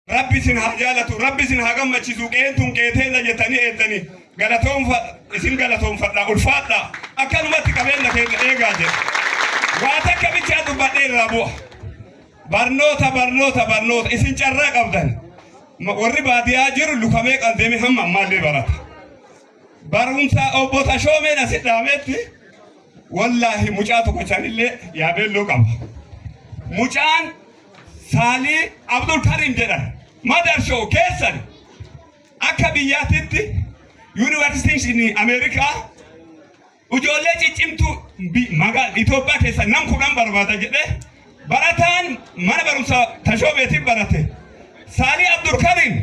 ربي سن هجالته ربي سن هجم ما تشوك أنتم كيتين لجتني أنتني قالتهم اسم قالتهم فلا الفاضة أكلوا ما تكملنا كده إيه قاعد واتك بيجادوا بدين رابوه برنوتا اسم جرّاق أبدان ورّي بعدي أجر لكميك أندمي هم مالي برات برونسا أو بوتاشو من أسد دامتي والله مجاتو كشان اللي يابل لوكام مجان سالي عبد الكريم جدا ما درشوا كيسن أكبياتي يونيفرسيتي in أمريكا وجولة جيمتو ماغا إثيوبيا كيسن نام كلام بربادا جده براتان ما برونسا تشو بيتي براتي سالي عبد الكريم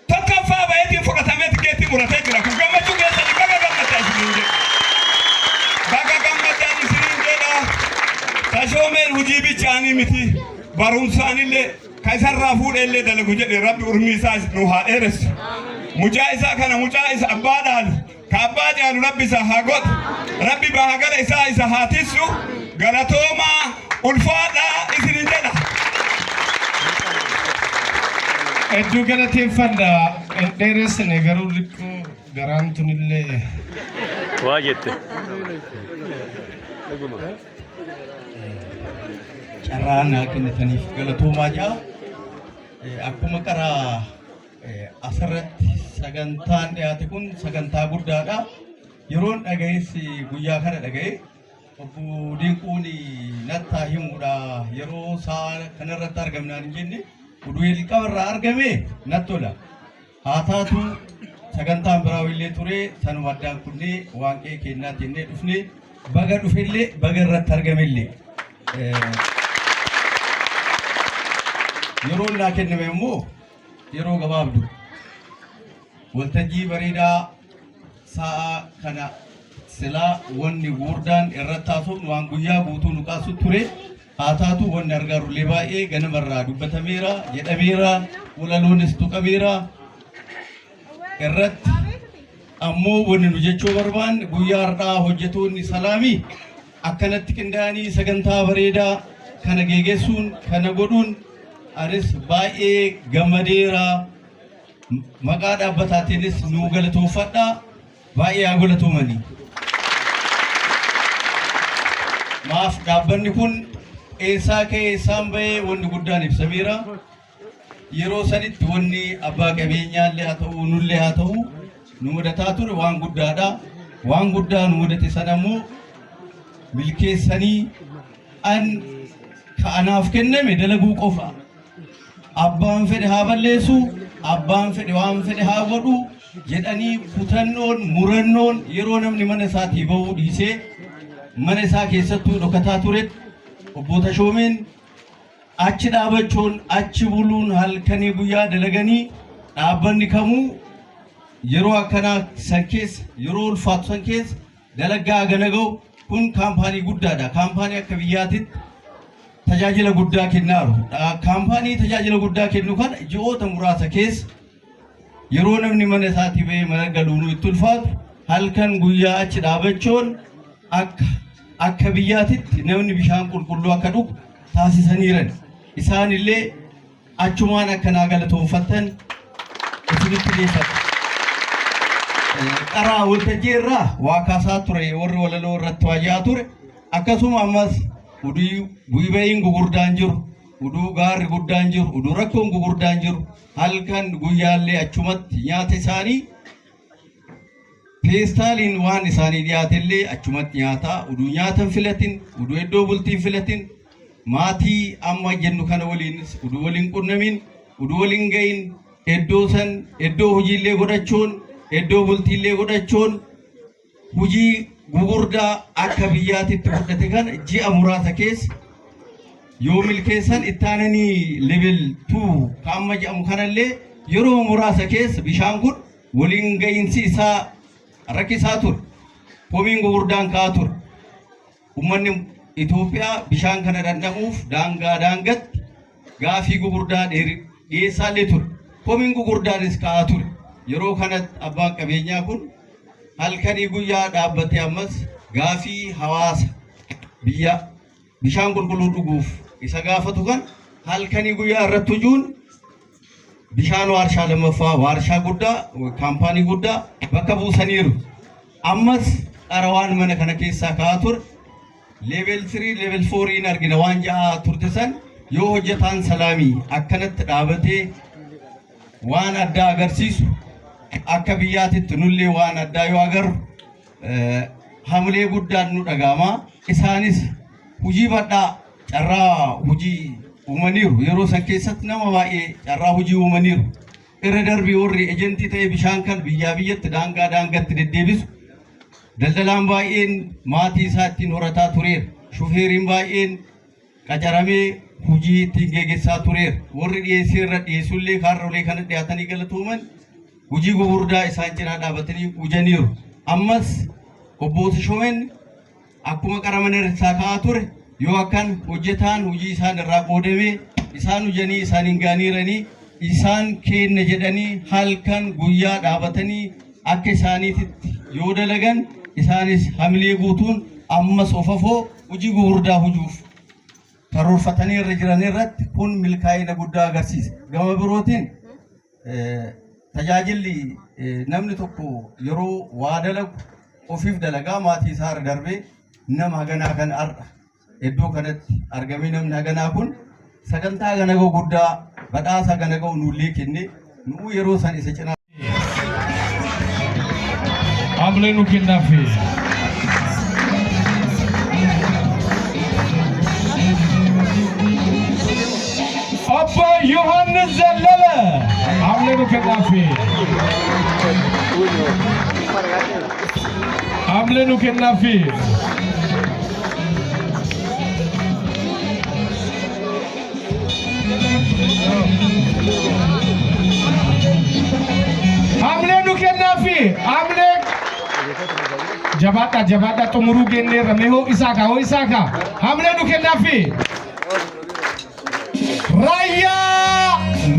تكفى بيتي فرطامات كيتي مرتجرا كوجما جو كيسن تشومين وجيبي جاني متي بارونسان اللي كيسر رافود اللي دلقوا جد ربي أرميساس نوها إرس مجايسا كان مجايس أبادال كأباد يا ربي سهاقot ربي بهاقل إسا هاتيسو غلطوما ألفادا إسرينجلا إدو غلطي فندا ديرس نغرو لكو غرانتون اللي واجد carana kenetaniif galatoomaa jaa akkuma karaa asirratti sagantaan dhiyaate kun sagantaa guddaadha yeroon dhaga'es guyyaa kana dhaga'e obbo Dinquun nattaa himuudha yeroo saa kanarratti argamnaan hin jenne uduu ilqabarraa argame nattola haa taatu sagantaan biraa illee ture sanuma addaan kunnee waaqee kennaa jennee dhufne baga dhufellee baga irratti argamellee yeroo laa kenname immoo yeroo gabaabdu waltajjii bareedaa sa'a kana silaa wanni guurdaan irratti haasofnu waan guyyaa guutuu nu qaasu ture haa taatu wanni argaarullee baay'ee ganamarraa dubbatameera jedhameera walaloonis tuqameera irratti ammoo wanni nu jechuu barbaanne guyyaa har'aa hojjetoonni salaamii akkanatti qindaa'anii sagantaa bareedaa kana geeggeessuun kana godhuun anis baay'ee gammadeera maqaa dhaabbataatiinis nu galatoofadha baay'ee haa galatoomanii maaf dhaabbanni kun eessaa ka'ee isaan bahee wanni guddaan ibsameera yeroo sanitti wanni abbaa qabeenyaallee haa ta'u nullee haa ta'u nu mudataa ture waan guddaadha waan guddaa nu mudate sana immoo milkeessanii an ka'anaaf kenname dalaguu qofa abbaan fedhe haa balleessu abbaan fedhe waan fedhe haa godhu jedhanii kutannoon murannoon yeroo namni mana isaatii bahuu dhiisee mana isaa keessattuu dhokataa turetti obbo Tashoomeen achi dhaabachuun achi buluun halkanii guyyaa dalaganii dhaabbanni kamuu yeroo akkanaa san keessa yeroo ulfaatu san keessa dalagaa gana ga'u kun kaampaanii guddaadha kaampaanii akka biyyaatitti tajaajila guddaa kennaaru kaampaanii tajaajila guddaa kennu kana ji'oota muraasa keessa yeroo namni mana isaatii bahee mana galuun itti ulfaatu halkan guyyaa achi dhaabachuun akka biyyaatitti namni bishaan qulqulluu akka dhugu taasisaniiran isaan illee achumaan akkanaa galatoonfattan isinitti dhiyeeffatu qaraa waltajjii irraa waa kaasaa ture warri walaloo irratti waajjaa ture akkasuma ammas uduu bu'ibayin gugurdaan jiru uduu gaarri guddaan jiru uduu rakkoon gugurdaan jiru halkan guyyaallee achumatti nyaata isaanii peestaaliin waan isaanii dhiyaatellee achumatti nyaataa uduu nyaatan filatin uduu iddoo bultiin filatin maatii amma jennu kana waliinis uduu waliin qunnamin uduu waliin gahin iddoo san iddoo hojiillee godhachuun iddoo bultiillee godhachuun hojii gugurdaa akka biyyaatitti fudhate kana ji'a muraasa keessa yoo milkeessan ittaananii level 2 kaamma jedhamu kanallee yeroo muraasa keessa bishaan kun waliin gahinsi isaa rakkisaa ture komiin gugurdaan ka'aa ture ummanni Itoophiyaa bishaan kana danda'uuf daangatti gaafii gugurdaa dhiyeessaallee ture komiin gugurdaanis ka'aa ture yeroo kanatti abbaan qabeenyaa kun halkanii guyyaa dhaabbatee ammas gaafii hawaasa biyya bishaan qulqulluu dhuguuf isa gaafatu kan halkanii guyyaa irratti hujuun bishaan waarshaa lammaffaa waarshaa guddaa kaampaanii guddaa bakka buusaniiru. Ammas qarawaan mana kana keessaa ka'aa ture level 3 level 4 in argina waan ja'a turte san yoo hojjetaan salaamii akkanatti dhaabatee waan addaa agarsiisu akka biyyaatitti nullee waan addaa yoo agarru hamilee guddaan nu dhaga'ama. Isaanis hojii badhaa carraa hojii uumaniiru yeroo san keessatti nama baay'ee carraa hojii uumaniiru. Irra darbii warri ejentii ta'e bishaan kan biyyaa biyyatti daangaatti deddeebisu daldalaan baay'een maatii isaa ittiin horataa tureera. Shufeeriin baay'een qacaramee hojii ittiin geggeessaa tureera. Warri dhiyeessii irra dhiyeessullee kaarrolee kana dhiyaatanii galatooman hojii gugurdaa isaan cinaa dhaabatanii hojjaniiru. Ammas obbo Tashoomen akkuma qaraman irraa ka'aa ture yoo akkan hojjetaan hojii isaan irraa qoodamee isaan hojjanii isaan hin gaaniiranii isaan kenna jedhanii halkan guyyaa dhaabatanii akka isaaniitti yoo dalagan isaanis hamilee guutuun ammas ofafoo hojii gugurdaa hojuuf karoorfatanii irra jiran irratti kun milkaa'ina guddaa agarsiisa. Gama birootiin tajaajilli namni tokko yeroo waa dalagu ofiif dalagaa maatii isaa irra darbee nama haganaa kan arra iddoo kanatti argamee namni haganaa kun sagantaa ganagoo guddaa badhaasa ganagoo nullee kenne nu yeroo san isa cinaa amlee nu kennaafi Abba Yohannes Zellala amlee nu kennaafi amlee nu kennaafi amlee nu kennaafi amlee jabaata tumuru genne rameho isaka amlee nu kennaafi Raya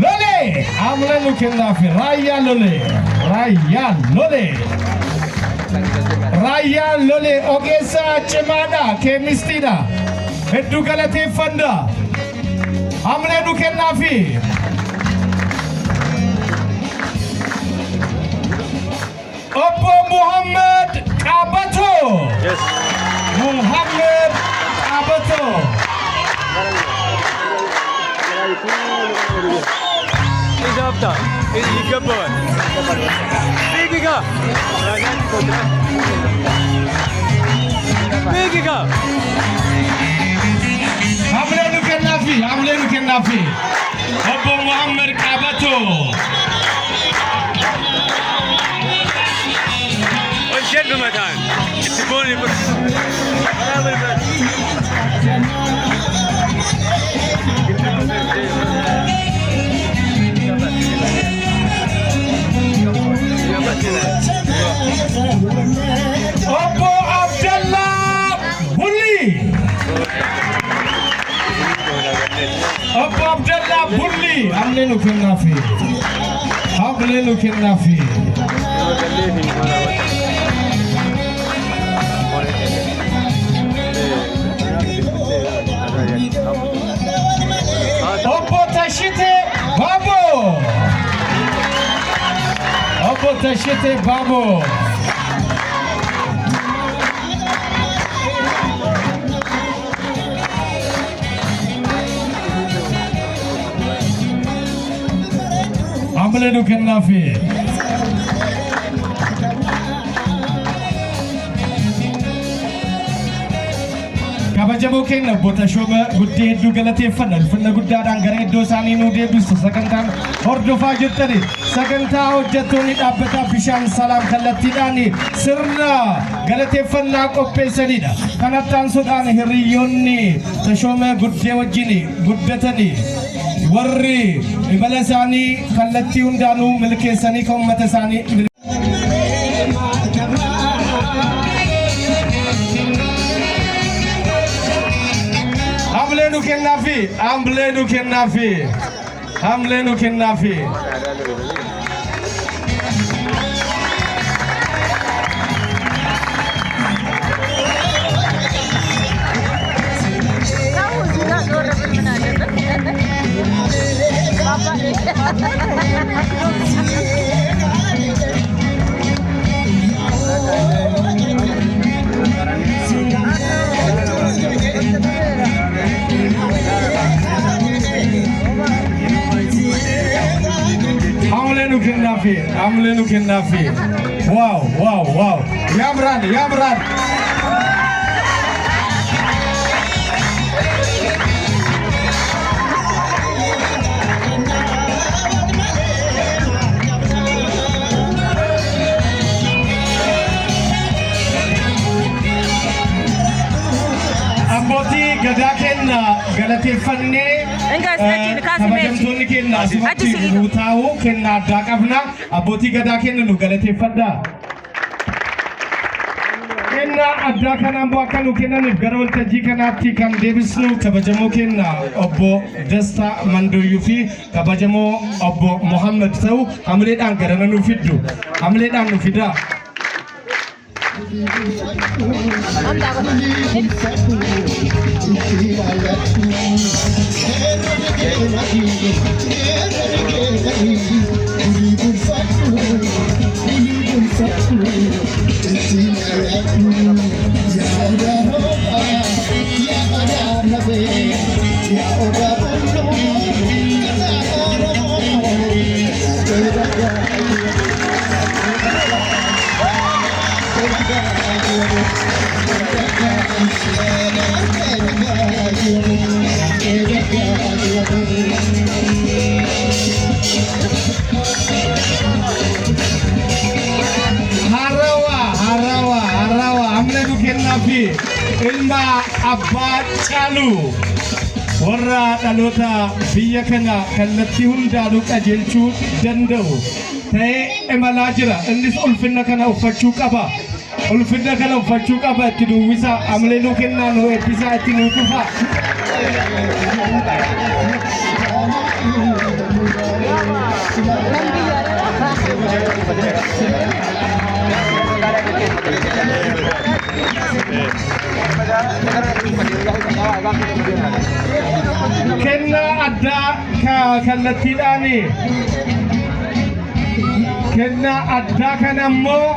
Lole amlee nu kennaafi Raya Lole ogeessa cimaadha keemistiidha hedduu galateeffadha amlee nu kennaafi Obbo Muhammad Qabato. Yes. Muhammad Qabato. Ijabta. Ijabban. Bigiga. Hamle nu kennafi. Obbo Muhammad Qabato. شنو مكان تبوني Obbo Abdullah Bulli Obbo Abdullah Bulli hamle nu kennafi Obbo Tashite Babo Amle nu kennafi kabajamoo kenna bota shooma guddee hedduu galateeffannaa ulfinna guddaadhaan gara iddoo isaanii nu deebisu sagantaan hordofaa jirtani sagantaa hojjettoonni dhaabbataa bishaan salaam kallattiidhaan sirna galateeffannaa qopheessanidha. Kanatti aansuudhaan hiriyyoonni tashooma guddee wajjin guddatanii warri imala isaanii kallattii hundaanuu milkeessanii kan uummata isaanii Hamle nu kennafi Amlenu Kennafi. Wow. Yamran. Amboti gadaa kenna galateeffannee kabajamtoonni kenna asumatti nu taa'u kenna addaa qabna abbootii gadaa kenna nu galateeffadhaa. Kenna addaa kanaan boo akka nu kennaniif gara waltajjii kanaatti kan deebisnu kabajamoo kenna obbo Dastaa Mandoyyuu fi kabajamoo obbo Muhammad ta'u hamileedhaan garana nu fiddu. Hamileedhaan nu fidaa. Harawa amlenu kennafi ilma abbaa caalu warra dhaloota biyya kana kallattii hundaanuu qajeelchuu danda'u ta'ee imalaa jira. Innis ulfinna kana uffachuu qaba. Itti duwwisa amlenu kennaa nu eebbisaa itti nu tufa. Kenna addaa kallattiidhaani. Kenna addaa kanammoo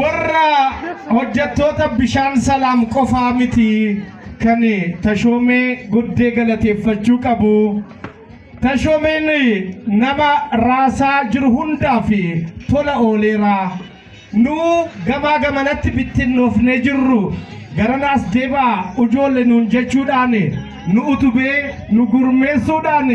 warra hojjettoota bishaan salaam qofaa miti kan tashoomee guddee galateeffachuu qabu. Tashoomeen nama raasaa jiru hundaaf tola ooleera. Nu gamaa gamanatti bittinnoofnee jirru garanaas deebaa ujoolle nuun jechuudhaan nu utubee nu gurmeessuudhaan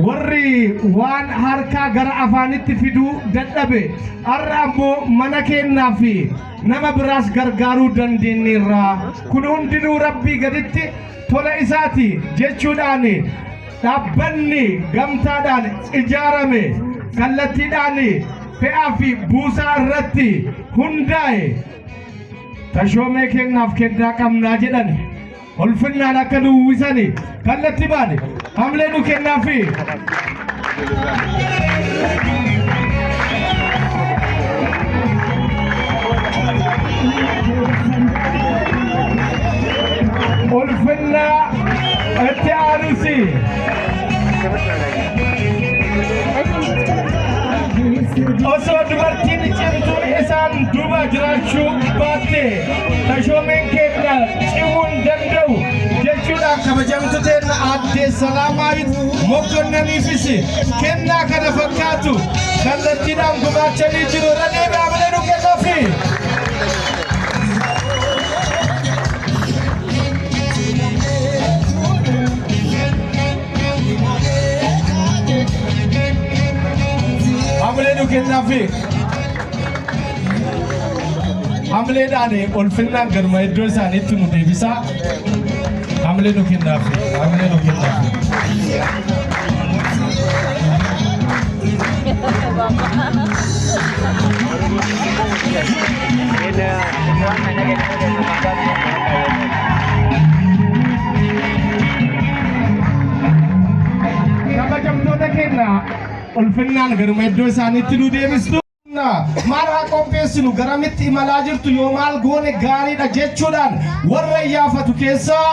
warri waan harkaa gara afaanitti fiduu dadhabe har'a ammoo mana kennaa fi nama biraas gargaaruu dandeenyeerra. Kun hundinuu rabbii gaditti tola isaati jechuudhaan dhaabbanni gamtaadhaan ijaarame kallattiidhaan fe'aa fi buusaa irratti hundaa'e tashoomee kennaaf kennaa qabnaa jedhan ulfinnaan akka duwwisani kallattii baane hamlee nu kennaafi. Ulfinnaa itti aanusi. Osoo dubartiin cimtuun isaan duuba jiraachuu baatte tashoomeen kenna cimuun danda'u jechuudhaan kabajamtoota aadde Salaamaayit moggonnaniifis kennaa kana fakkaatu kallattiidhaan gumaachanii jiru. Radeebi'aa malee nu kennaafi. Hamlee nu kennaafi. Hamleedhaan ulfinnaan garuma iddoo isaaniitti nu deebisaa. Hamlee nu kennaafi. Hamlee nu kennaafi. Kabajamtoota keenya ulfinnaan garuma iddoo isaaniitti nu deebistu. maal haa qopheessinu garamitti imalaa jirtu yoo maal goone gaariidha jechuudhaan warra iyyaafatu keessaa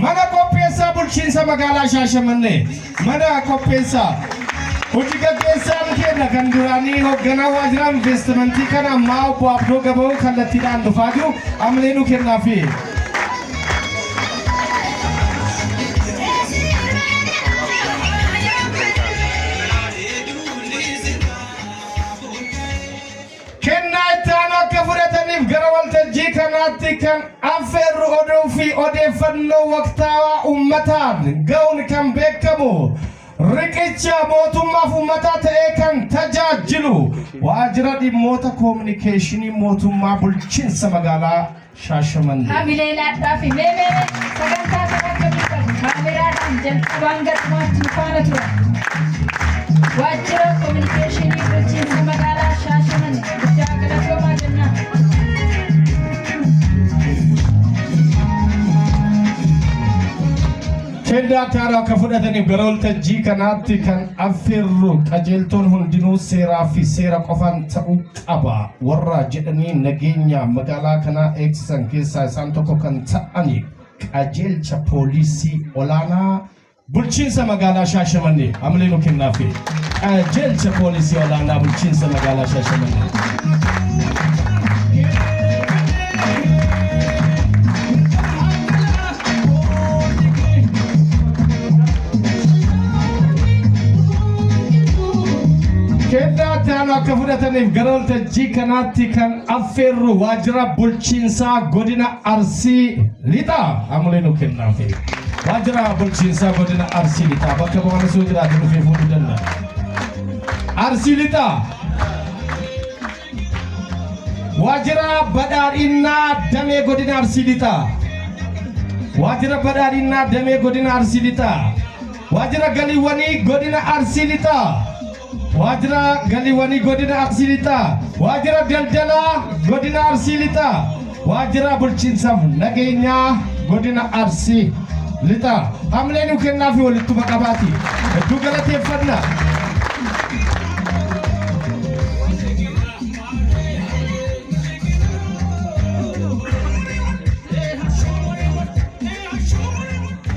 mana qopheessaa bulchiinsa magaalaa Shaashamannee mana qopheessaa hojii gaggeessaan kenna kan duraanii hoogganaa waajjira investimentii kana ammaa obbo Abdoo Gabaa'oo kallattiidhaan dhufaa jiru amalee nu kennaafi. Fudhataniif gara waltajjii kanaatti kan affeerru oduu fi odeeffannoo waqtaawaa uummataan ga'uun kan beekamu riqicha mootummaaf uummataa ta'ee kan tajaajilu waajjira dhimmoota koominikeeshinii mootummaa bulchiinsa magaalaa Shaashamannee. Hamilee laadhaa fi meemee sagantaa sagantaa kaameraadhaan jalqabaan gadhumaatti faana ture. Waajjira koominikeeshinii bulchiinsa magaalaa Shaashamannee guddaa galatoomaa jennaan. Kendaa taaraa akka fudhataniif gara waltajjii kanaatti kan affeerru qajeeltoon hundinuu seeraa fi seera qofaan ta'uu qaba. Warra jedhanii nageenya magaalaa kanaa eegsisan keessaa isaan tokko kan ta'ani qajeelcha poolisii olaanaa bulchiinsa magaalaa Shaashamannee amalee nu kennaafi. Qajeelcha poolisii olaanaa bulchiinsa magaalaa Shaashamannee. Kendaa taanoo akka fudhataniif gara waltajjii kanaatti kan affeerru waajjira bulchiinsaa godina Arsii Lixaa amalee nu kennaafi. Waajjira bulchiinsaa godina Arsii Lixaa bakka bu'aan osoo jiraate dhufee fuudhuu danda'a. Arsii Lixaa waajjira badhaadhinaa damee godina Arsii Lixaa. Waajjira badhaadhinaa damee godina Arsii Lixaa. Waajjira galiiwwanii godina Arsii Lixaa. Waajjira galiiwwanii godina Arsii Lixaa. Waajjira daldalaa godina Arsii Lixaa. Waajjira bulchiinsaaf nageenyaa godina Arsii Lixaa. Amalee nu kennaafi walitti qabaati. Hedduu galateeffannaa.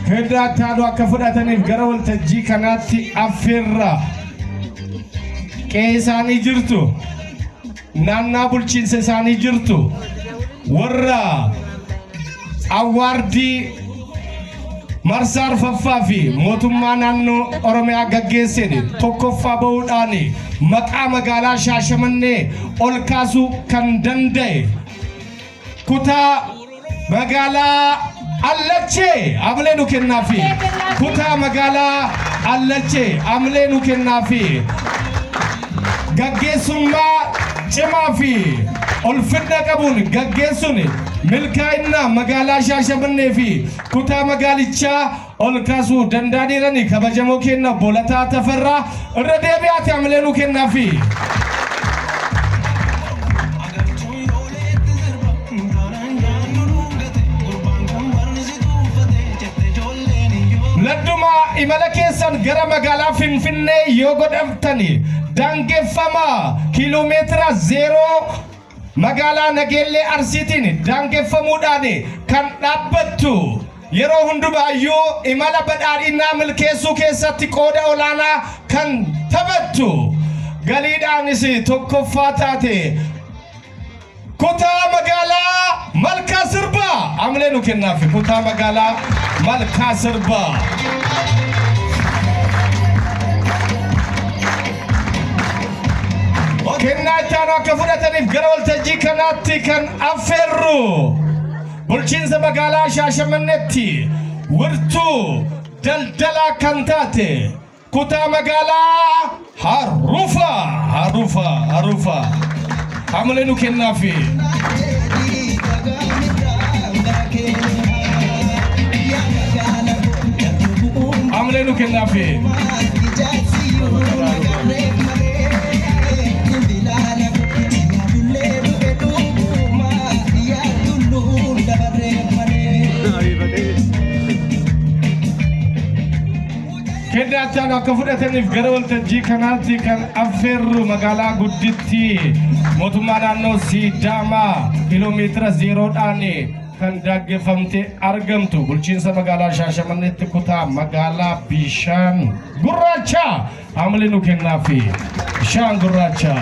Kendaa taanoo akka fudhataniif gara waltajjii kanaatti affeerra. Isaanii jirtu naannaa bulchiinsa isaanii jirtu warra awwaardii marsaar faffaa fi mootummaa naannoo Oromiyaa gaggeesseen tokkoffaa bahuudhaan maqaa magaalaa Shaashamannee ol kaasuu kan danda'e kutaa magaalaa Allachee amalee nu kennaafi. Kutaa magaalaa Allachee amalee nu kennaafi. Gaggeessummaa cimaa fi ulfina qabuun gaggeessuun milkaa'ina magaalaa Shaashamannee fi kutaa magaalichaa ol kaasuu danda'aniirani kabajamoo kenna Bolataa Tafarraa irra deebi'aati amalee nu kennaafi. Ladduma imala keessan gara magaalaa Finfinnee yoo godhaftani Dangeffama kiiloomeetira 0 magaalaa Nageellee Arsiitiin dangeffamuudhaan kan dhaabbattu yeroo hundumaayyuu imala badhaadhinaa milkeessuu keessatti qooda olaanaa kan taphattu galiidhaanis tokkoffaa taate kutaa magaalaa Malkaa Sirbaa amalee nu kennaafi. Kutaa magaalaa Malkaa Sirbaa. Kennaa taanoo akka fudhataniif gara waltajjii kanaatti kan affeerru bulchiinsa magaalaa Shaashamanneetti wirtuu daldalaa kan taate kutaa magaalaa Harufa amalee nu kennaafi. Amalee nu kennaafi. Kendaa taanoo akka fudhataniif gara waltajjii kanaatti kan affeerru magaalaa gudditti mootummaa naannoo Sidaamaa kiiloomeetira 0dhaan kan daangeffamte argamtu bulchiinsa magaalaa Shaashamanneetti kutaa magaalaa Bishaan Gurraacha Hamilee nu kennaafi Bishaan Gurraacha.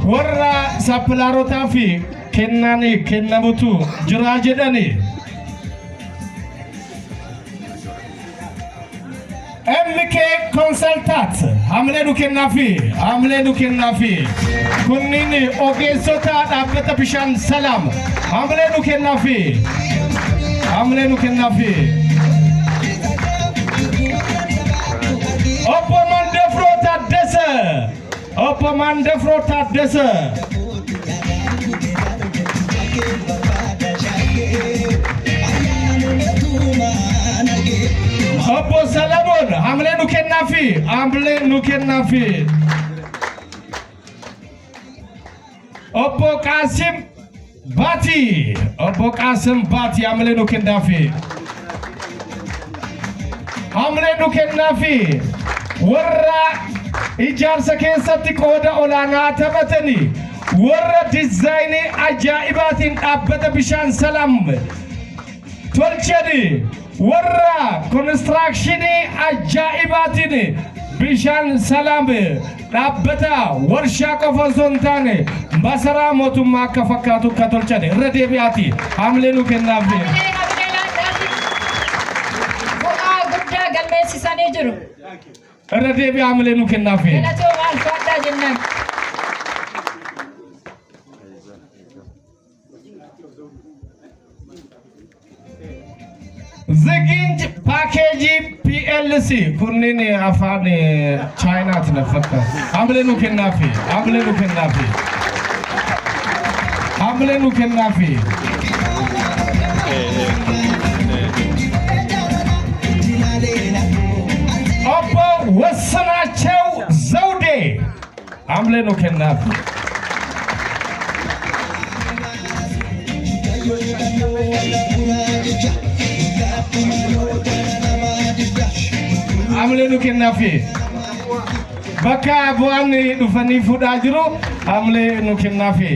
warra sapilaarotaa fi kennamutu jira jedhani MK Consultant Hamilee nu kennaafi kunniin ogeessota dhaabbata Bishaan Salaam Hamilee nu kennaafi Obbo Mandefro Taddese Obbo Salamon Hamilee nu kennaafi Obbo Qasim Bati Hamilee nu kennaafi warra ijaarsa keessatti qooda olaanaa taphatanii warra dizaayinii ajaa'ibaatiin dhaabbata Bishaan Salaam tolchanii warra konistirakshinii ajaa'ibaatiin Bishaan Salaam dhaabbata warshaa qofa osoo hin taane masaraa mootummaa akka fakkaatu akka tolchani irra deebi'aati Hamilee nu kennaafi. Bu'aa guddaa galmeessisanii jiru. irra deebi'aa Hamilee nu kennaafi. Ziginj Package PLC kunniin afaan Chaayinaati na fakkaata. Hamilee nu kennaafi. Obbo Wasanaቸው ዘውዴ Hamilee nu kennaafi. Hamilee nu kennaafi. Bakka bu'aan dhufanii fuudhaa jiru Hamilee nu kennaafi.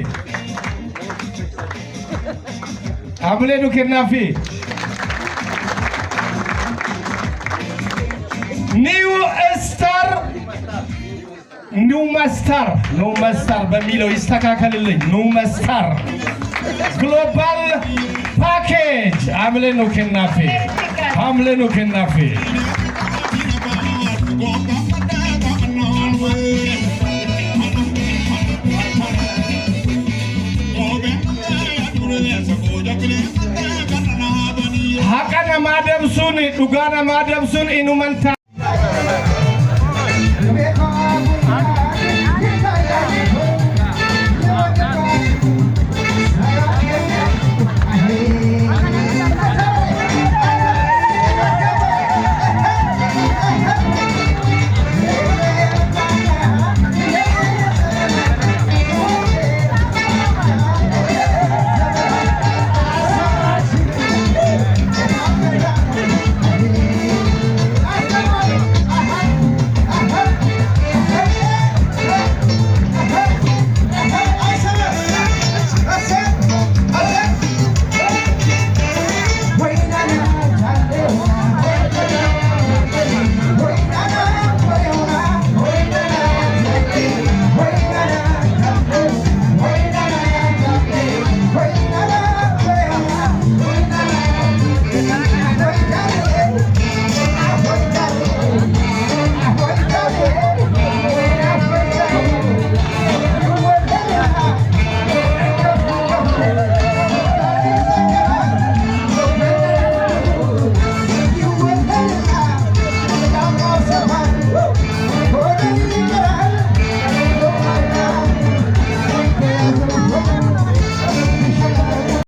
New Master በሚለው ይስተካከልልኝ New Master Global Package Hamilee nu kennaafi. Haqa namaa dabsuun dhugaa namaa dabsuun inuman ta'a.